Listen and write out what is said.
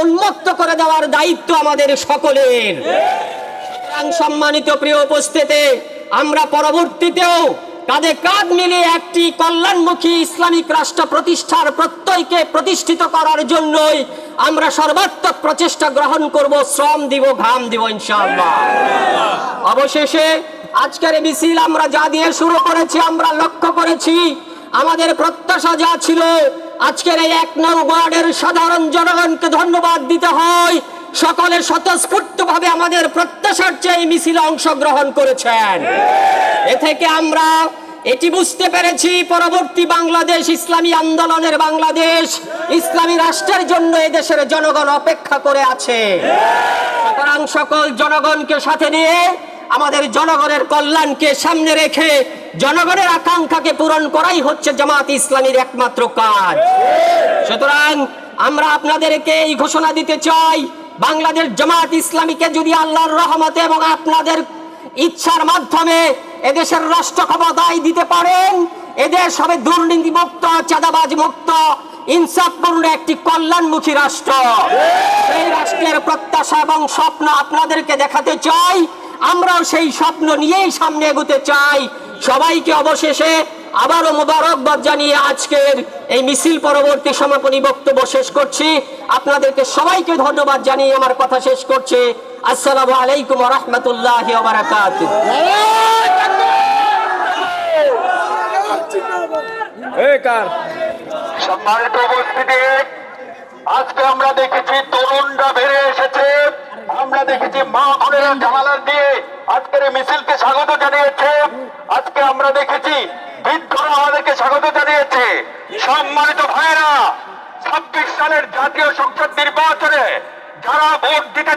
উন্মুক্ত করে দেওয়ার দায়িত্ব আমাদের সকলের। সম্মানিত প্রিয় উপস্থিতি, আমরা পরবর্তীতেও কাঁধে কাঁধ মিলিয়ে একটি কল্যাণমুখী ইসলামিক রাষ্ট্র প্রতিষ্ঠার প্রত্যয়কে প্রতিষ্ঠিত করার জন্যই আমরা সর্বাত্মক প্রচেষ্টা গ্রহণ করব, শ্রম দিব, ঘাম দিব ইনশাআল্লাহ। অবশেষে আজকের মিছিল আমরা যা দিয়ে শুরু করেছি, আমরা লক্ষ্য করেছি আমাদের প্রত্যাশা যা ছিল, আজকের এই ১ নং ওয়ার্ডের সাধারণ জনগণকে ধন্যবাদ দিতে হয়। সকলে স্বতঃস্ফূর্তভাবে আমাদের প্রত্যাশার চেয়ে মিছিলে অংশগ্রহণ করেছেন। এ থেকে আমরা এটি বুঝতে পেরেছি, পরবর্তী বাংলাদেশ ইসলামী আন্দোলনের বাংলাদেশ, ইসলামী রাষ্ট্রের জন্য এদেশের জনগণ অপেক্ষা করে আছে। সুতরাং সকল জনগণকে সাথে নিয়ে, আমাদের জনগণের কল্যাণকে সামনে রেখে জনগণের আকাঙ্ক্ষাকে পূরণ করাই হচ্ছে জামাত ইসলামীর একমাত্র কাজ। সুতরাং আমরা আপনাদেরকে এই ঘোষণা দিতে চাই, বাংলাদেশ জামাত ইসলামীকে যদি আল্লাহর রহমতে এবং আপনাদের ইচ্ছার মাধ্যমে এদেশের রাষ্ট্র ক্ষমতায় দিতে পারেন, এদেশ হবে দুর্নীতি মুক্ত, চাঁদাবাজ মুক্ত, ইনসাফপূর্ণ একটি কল্যাণমুখী রাষ্ট্র। এই রাষ্ট্রের প্রত্যাশা এবং স্বপ্ন আপনাদেরকে দেখাতে চাই, আমরাও সেই স্বপ্ন নিয়েই সামনে এগোতে চাই। সবাইকে অবশেষে আবারও মোবারকবাদ জানিয়ে আজকের এই মিছিল পরবর্তী সমাপনী বক্তব্য শেষ করছি। আপনাদেরকে সবাইকে ধন্যবাদ জানিয়ে আমার কথা শেষ করছি। আসসালামু আলাইকুম ওয়া রাহমাতুল্লাহি ওয়া বারাকাতুহু। সম্মানিত উপস্থিতি, আজকে আমরা দেখেছি তরুণরা বেড়ে এসেছে, আমরা দেখেছি মা বোনেরা জানালা দিয়ে আজকের এই মিছিলকে স্বাগত জানিয়েছে। আজকে আমরা দেখেছি বৃদ্ধরা আমাদেরকে স্বাগত জানিয়েছে। সম্মানিত ভাইয়েরা, ২৬ সালের জাতীয় সংসদ নির্বাচনে যারা ভোট দিতে